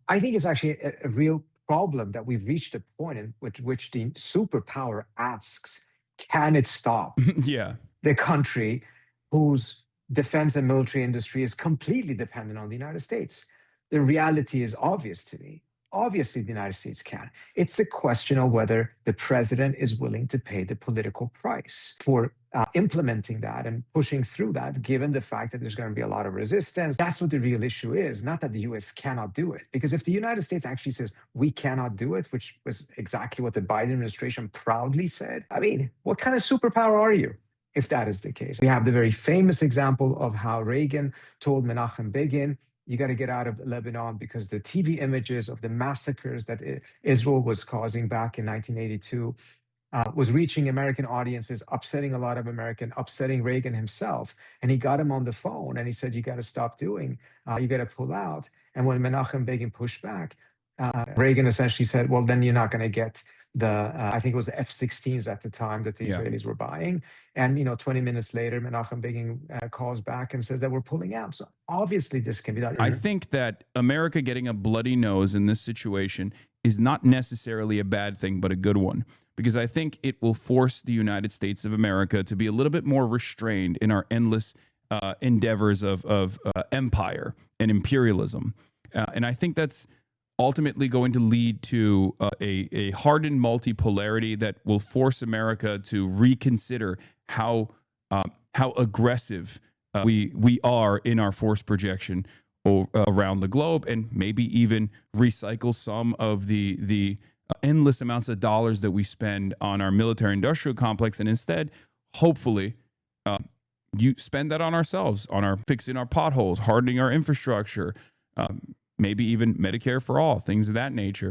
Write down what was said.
I think it's actually a real problem that we've reached a point in which the superpower asks, can it stop Yeah. the country whose defense and military industry is completely dependent on the United States? The reality is obvious to me. Obviously, the United States can. It's a question of whether the president is willing to pay the political price for implementing that and pushing through that, given the fact that there's going to be a lot of resistance. That's what the real issue is, not that the US cannot do it. Because if the United States actually says we cannot do it, which was exactly what the Biden administration proudly said, I mean, what kind of superpower are you? If that is the case, we have the very famous example of how Reagan told Menachem Begin, you got to get out of Lebanon because the TV images of the massacres that Israel was causing back in 1982 was reaching American audiences, upsetting a lot of American, upsetting Reagan himself. And he got him on the phone and he said, you got to stop doing, you got to pull out. And when Menachem Begin pushed back, Reagan essentially said, well, then you're not going to get I think it was the F-16s at the time that the Yeah. Israelis were buying. And, 20 minutes later, Menachem Begin calls back and says that we're pulling out. So obviously this can be done. I think that America getting a bloody nose in this situation is not necessarily a bad thing, but a good one, because I think it will force the United States of America to be a little bit more restrained in our endless endeavors of empire and imperialism. And I think that's ultimately going to lead to a hardened multipolarity that will force America to reconsider how aggressive we are in our force projection around the globe, and maybe even recycle some of the endless amounts of dollars that we spend on our military industrial complex, and instead, hopefully, you spend that on ourselves, on our fixing our potholes, hardening our infrastructure, maybe even Medicare for all, things of that nature.